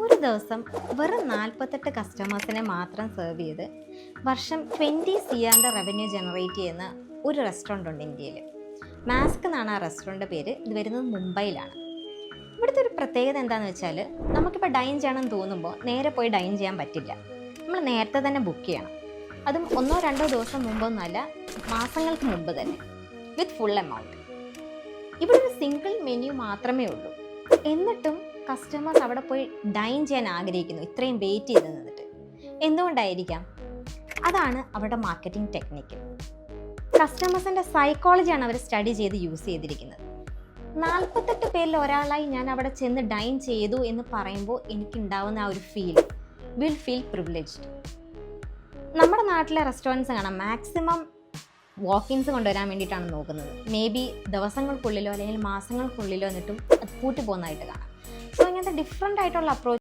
ഒരു ദിവസം വെറും 48 കസ്റ്റമേഴ്സിനെ മാത്രം സെർവ് ചെയ്ത് വർഷം 20 CRൻ്റെ റവന്യൂ ജനറേറ്റ് ചെയ്യുന്ന ഒരു റെസ്റ്റോറൻ്റ് ഉണ്ട് ഇന്ത്യയിൽ. മാസ്ക് എന്നാണ് ആ റെസ്റ്റോറൻ്റ് പേര്. ഇത് വരുന്നത് മുംബൈയിലാണ്. ഇവിടുത്തെ ഒരു പ്രത്യേകത എന്താണെന്ന് വെച്ചാൽ, നമുക്കിപ്പോൾ ഡൈൻ ചെയ്യണമെന്ന് തോന്നുമ്പോൾ നേരെ പോയി ഡൈൻ ചെയ്യാൻ പറ്റില്ല. നമ്മൾ നേരത്തെ തന്നെ ബുക്ക് ചെയ്യണം. അതും 1-2 ദിവസം മുമ്പൊന്നുമല്ല, മാസങ്ങൾക്ക് മുമ്പ് തന്നെ, വിത്ത് ഫുൾ എമൗണ്ട്. ഇവിടെ ഒരു സിംഗിൾ മെനു മാത്രമേ ഉള്ളൂ. എന്നിട്ടും കസ്റ്റമേഴ്സ് അവിടെ പോയി ഡൈൻ ചെയ്യാൻ ആഗ്രഹിക്കുന്നു, ഇത്രയും വെയിറ്റ് ചെയ്ത് നിന്നിട്ട്. എന്തുകൊണ്ടായിരിക്കാം? അതാണ് അവരുടെ മാർക്കറ്റിംഗ് ടെക്നിക്ക്. കസ്റ്റമേഴ്സിൻ്റെ സൈക്കോളജിയാണ് അവർ സ്റ്റഡി ചെയ്ത് യൂസ് ചെയ്തിരിക്കുന്നത്. 48 പേരിൽ ഒരാളായി ഞാൻ അവിടെ ചെന്ന് ഡൈൻ ചെയ്തു എന്ന് പറയുമ്പോൾ എനിക്കുണ്ടാവുന്ന ആ ഒരു വിൽ ഫീൽ പ്രിവിലേജ്ഡ്. നമ്മുടെ നാട്ടിലെ റെസ്റ്റോറൻറ്റ്സ് കാണാം, മാക്സിമം വാക്കിൻസ് കൊണ്ടുവരാൻ വേണ്ടിയിട്ടാണ് നോക്കുന്നത്. മേ ബി ദിവസങ്ങൾക്കുള്ളിലോ അല്ലെങ്കിൽ മാസങ്ങൾക്കുള്ളിലോ എന്നിട്ടും അത് പൂട്ടി പോകുന്നതായിട്ട് കാണാം. സോ ഇങ്ങനത്തെ ഡിഫറെൻ്റ് ആയിട്ടുള്ള അപ്രോച്ച്